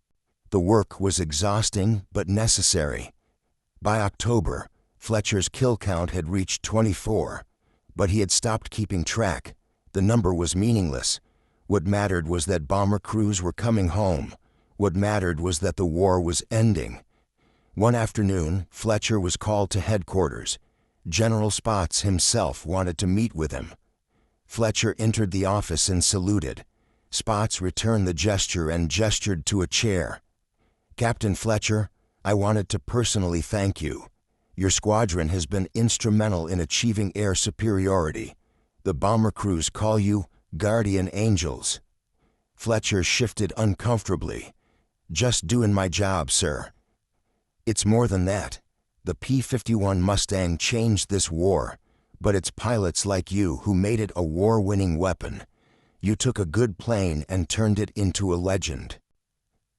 The work was exhausting but necessary. By October, Fletcher's kill count had reached 24, but he had stopped keeping track. The number was meaningless. What mattered was that bomber crews were coming home. What mattered was that the war was ending. One afternoon, Fletcher was called to headquarters. General Spaatz himself wanted to meet with him. Fletcher entered the office and saluted. Spaatz returned the gesture and gestured to a chair. "Captain Fletcher, I wanted to personally thank you. Your squadron has been instrumental in achieving air superiority. The bomber crews call you guardian angels." Fletcher shifted uncomfortably. "Just doing my job, sir." "It's more than that. The P-51 Mustang changed this war, But it's pilots like you who made it a war-winning weapon. You took a good plane and turned it into a legend."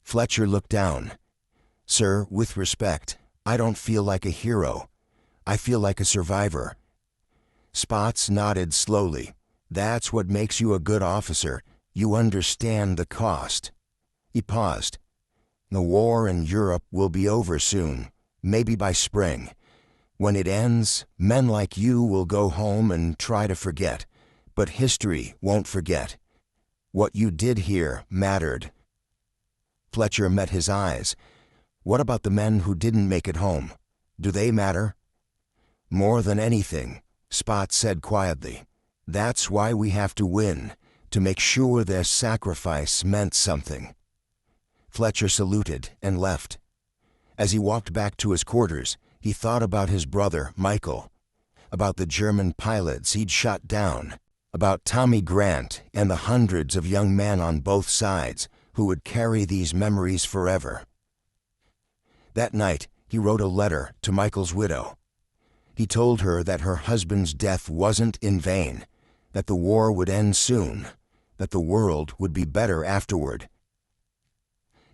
Fletcher looked down. "Sir, with respect, I don't feel like a hero. I feel like a survivor." Spots nodded slowly. "That's what makes you a good officer. You understand the cost." He paused. "The war in Europe will be over soon, maybe by spring. When it ends, men like you will go home and try to forget, but history won't forget. What you did here mattered." Fletcher met his eyes. "What about the men who didn't make it home? Do they matter?" "More than anything," Spot said quietly. "That's why we have to win, to make sure their sacrifice meant something." Fletcher saluted and left. As he walked back to his quarters, he thought about his brother, Michael, about the German pilots he'd shot down, about Tommy Grant and the hundreds of young men on both sides who would carry these memories forever. That night, he wrote a letter to Michael's widow. He told her that her husband's death wasn't in vain, that the war would end soon, that the world would be better afterward.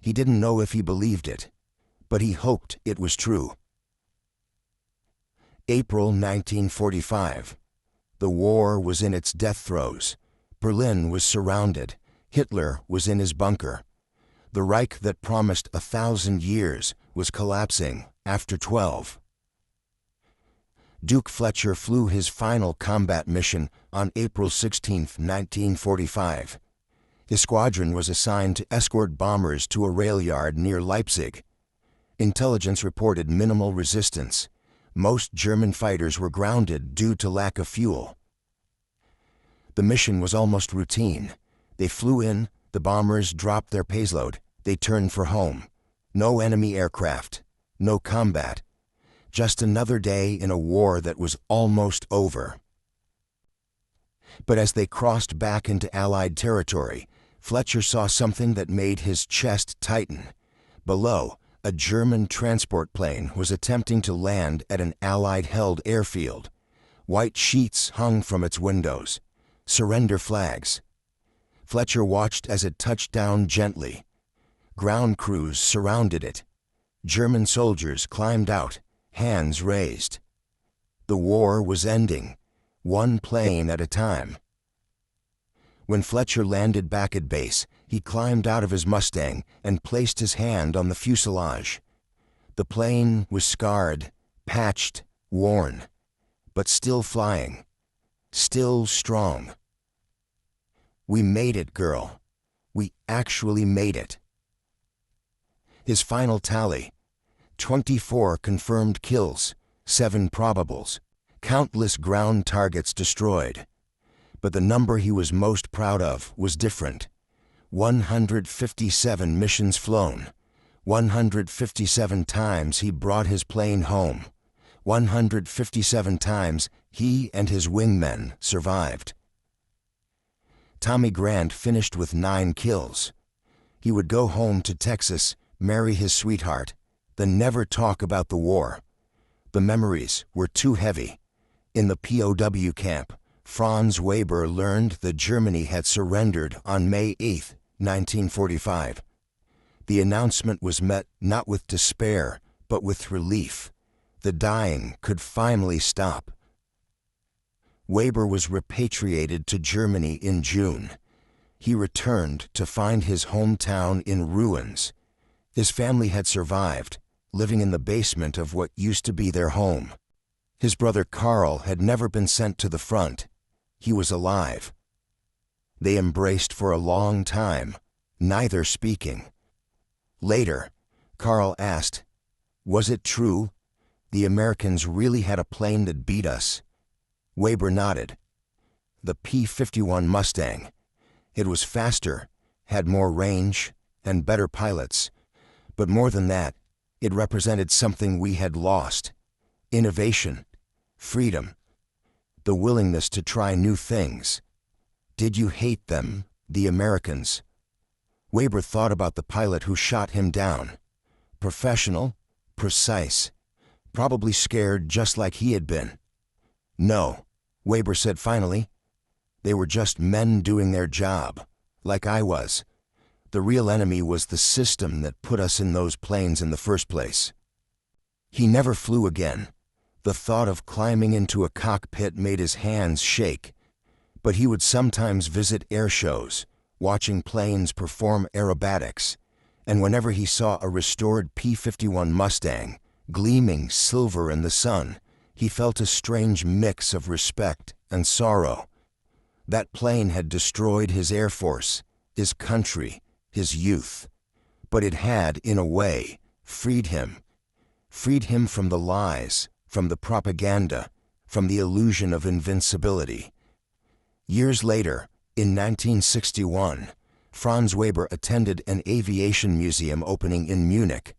He didn't know if he believed it, but he hoped it was true. April 1945. The war was in its death throes. Berlin was surrounded. Hitler was in his bunker. The Reich that promised 1,000 years was collapsing after 12. Duke Fletcher flew his final combat mission on April 16, 1945. His squadron was assigned to escort bombers to a rail yard near Leipzig. Intelligence reported minimal resistance. Most German fighters were grounded due to lack of fuel. The mission was almost routine. They flew in, the bombers dropped their payload, they turned for home. No enemy aircraft, no combat. Just another day in a war that was almost over. But as they crossed back into Allied territory, Fletcher saw something that made his chest tighten. Below, a German transport plane was attempting to land at an Allied-held airfield. White sheets hung from its windows. Surrender flags. Fletcher watched as it touched down gently. Ground crews surrounded it. German soldiers climbed out, hands raised. The war was ending, one plane at a time. When Fletcher landed back at base, he climbed out of his Mustang and placed his hand on the fuselage. The plane was scarred, patched, worn, but still flying, still strong. "We made it, girl. We actually made it." His final tally: 24 confirmed kills, 7 probables, countless ground targets destroyed. But the number he was most proud of was different. 157 missions flown. 157 times he brought his plane home. 157 times he and his wingmen survived. Tommy Grant finished with 9 kills. He would go home to Texas, marry his sweetheart, then never talk about the war. The memories were too heavy. In the POW camp, Franz Weber learned that Germany had surrendered on May 8, 1945. The announcement was met not with despair, but with relief. The dying could finally stop. Weber was repatriated to Germany in June. He returned to find his hometown in ruins. His family had survived, living in the basement of what used to be their home. His brother Carl had never been sent to the front. He was alive. They embraced for a long time, neither speaking. Later, Carl asked, "Was it true? The Americans really had a plane that beat us?" Weber nodded. The P-51 Mustang. It was faster, had more range, and better pilots. But more than that, it represented something we had lost: innovation, freedom, the willingness to try new things. Did you hate them, the Americans? Weber thought about the pilot who shot him down. Professional, precise, probably scared just like he had been. No, Weber said finally. They were just men doing their job, like I was. The real enemy was the system that put us in those planes in the first place. He never flew again. The thought of climbing into a cockpit made his hands shake, but he would sometimes visit air shows, watching planes perform aerobatics, and whenever he saw a restored P-51 Mustang, gleaming silver in the sun, he felt a strange mix of respect and sorrow. That plane had destroyed his Air Force, his country, his youth, but it had, in a way, freed him from the lies, from the propaganda, from the illusion of invincibility. Years later, in 1961, Franz Weber attended an aviation museum opening in Munich.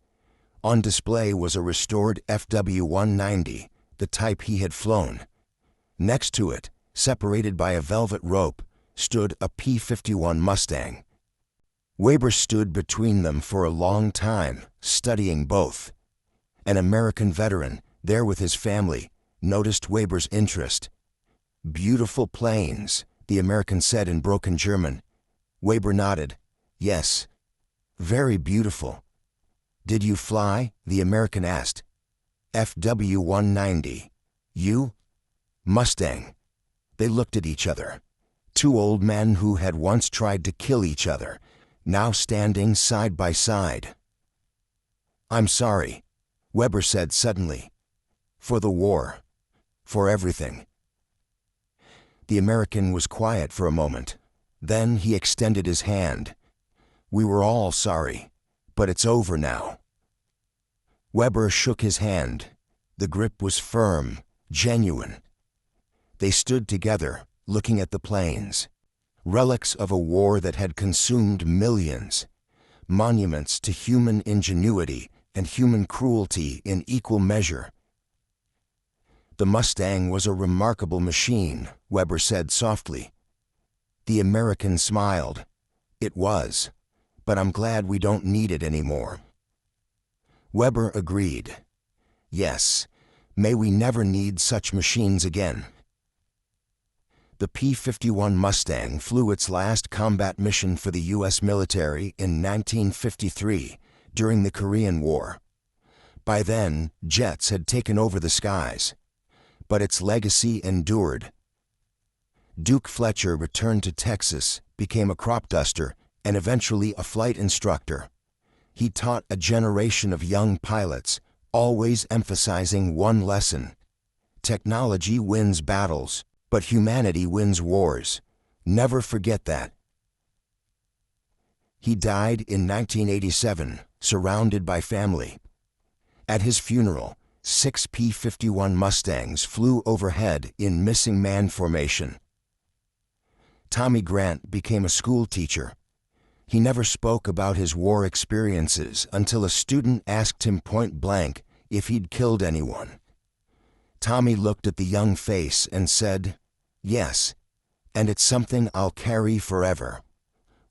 On display was a restored FW-190, the type he had flown. Next to it, separated by a velvet rope, stood a P-51 Mustang. Weber stood between them for a long time, studying both. An American veteran, there with his family, noticed Weber's interest. "Beautiful planes," the American said in broken German. Weber nodded. "Yes. Very beautiful." "Did you fly?" the American asked. "FW-190. You?" "Mustang." They looked at each other. Two old men who had once tried to kill each other, now standing side by side. "I'm sorry," Weber said suddenly. "For the war. For everything." The American was quiet for a moment. Then he extended his hand. "We were all sorry, but it's over now." Weber shook his hand. The grip was firm, genuine. They stood together, looking at the planes. Relics of a war that had consumed millions. Monuments to human ingenuity and human cruelty in equal measure. "The Mustang was a remarkable machine," Weber said softly. The American smiled. "It was, but I'm glad we don't need it anymore." Weber agreed. "Yes, may we never need such machines again." The P-51 Mustang flew its last combat mission for the U.S. military in 1953 during the Korean War. By then, jets had taken over the skies, but its legacy endured. Duke Fletcher returned to Texas, became a crop duster, and eventually a flight instructor. He taught a generation of young pilots, always emphasizing one lesson: technology wins battles, but humanity wins wars. Never forget that. He died in 1987, surrounded by family. At his funeral, 6 P-51 Mustangs flew overhead in missing man formation. Tommy Grant became a school teacher. He never spoke about his war experiences until a student asked him point blank if he'd killed anyone. Tommy looked at the young face and said, "Yes, and it's something I'll carry forever.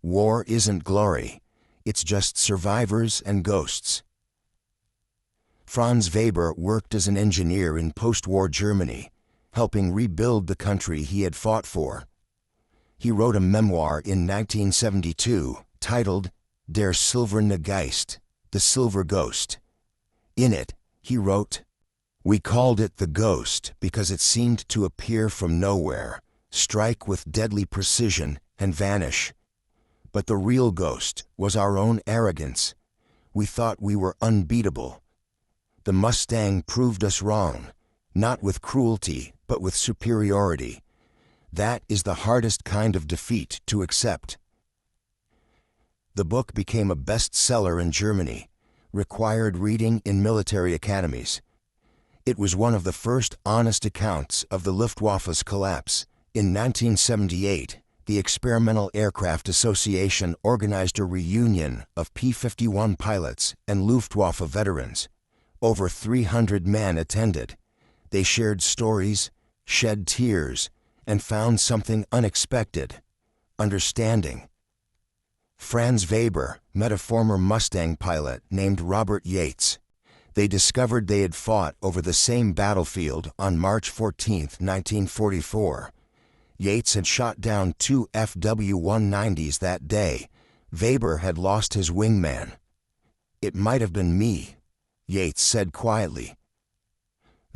War isn't glory, it's just survivors and ghosts." Franz Weber worked as an engineer in post-war Germany, helping rebuild the country he had fought for. He wrote a memoir in 1972 titled Der Silberne Geist, The Silver Ghost. In it, he wrote, "We called it the ghost because it seemed to appear from nowhere, strike with deadly precision, and vanish. But the real ghost was our own arrogance. We thought we were unbeatable. The Mustang proved us wrong, not with cruelty, but with superiority. That is the hardest kind of defeat to accept." The book became a bestseller in Germany, required reading in military academies. It was one of the first honest accounts of the Luftwaffe's collapse. In 1978, the Experimental Aircraft Association organized a reunion of P-51 pilots and Luftwaffe veterans. Over 300 men attended. They shared stories, shed tears, and found something unexpected: understanding. Franz Weber met a former Mustang pilot named Robert Yates. They discovered they had fought over the same battlefield on March 14, 1944. Yates had shot down 2 FW-190s that day. Weber had lost his wingman. "It might have been me," Yates said quietly.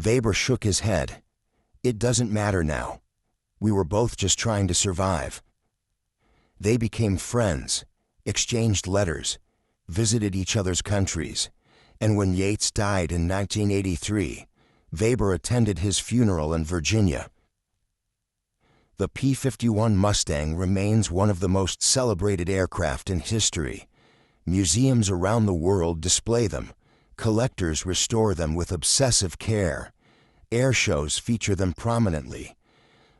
Weber shook his head. "It doesn't matter now. We were both just trying to survive." They became friends, exchanged letters, visited each other's countries, and when Yates died in 1983, Weber attended his funeral in Virginia. The P-51 Mustang remains one of the most celebrated aircraft in history. Museums around the world display them. Collectors restore them with obsessive care. Air shows feature them prominently.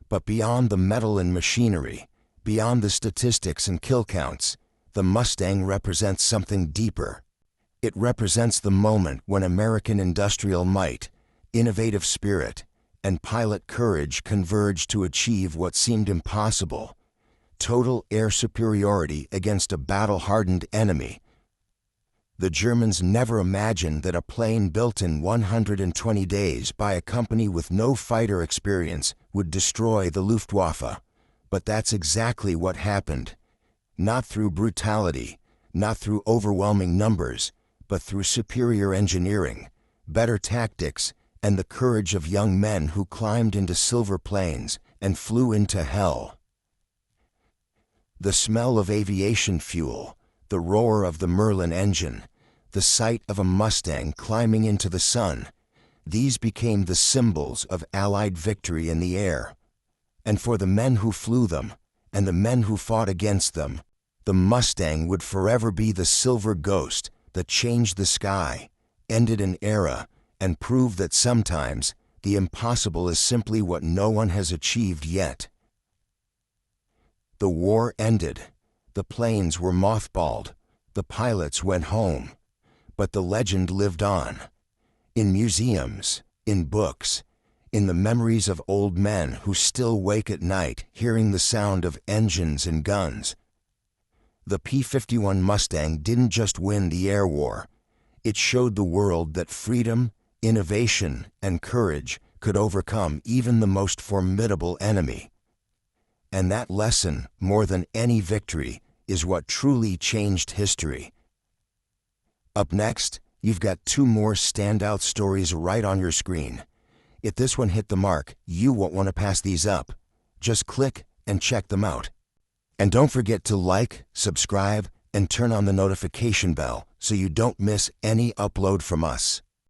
But beyond the metal and machinery, beyond the statistics and kill counts, the Mustang represents something deeper. It represents the moment when American industrial might, innovative spirit, and pilot courage converged to achieve what seemed impossible: total air superiority against a battle-hardened enemy. The Germans never imagined that a plane built in 120 days by a company with no fighter experience would destroy the Luftwaffe. But that's exactly what happened. Not through brutality, not through overwhelming numbers, but through superior engineering, better tactics, and the courage of young men who climbed into silver planes and flew into hell. The smell of aviation fuel, the roar of the Merlin engine, the sight of a Mustang climbing into the sun, these became the symbols of Allied victory in the air. And for the men who flew them, and the men who fought against them, the Mustang would forever be the silver ghost that changed the sky, ended an era, and proved that sometimes the impossible is simply what no one has achieved yet. The war ended. The planes were mothballed. The pilots went home. But the legend lived on. In museums, in books, in the memories of old men who still wake at night hearing the sound of engines and guns. The P-51 Mustang didn't just win the air war. It showed the world that freedom, innovation, and courage could overcome even the most formidable enemy. And that lesson, more than any victory, is what truly changed history. Up next, you've got 2 more standout stories right on your screen. If this one hit the mark, you won't want to pass these up. Just click and check them out. And don't forget to like, subscribe, and turn on the notification bell so you don't miss any upload from us.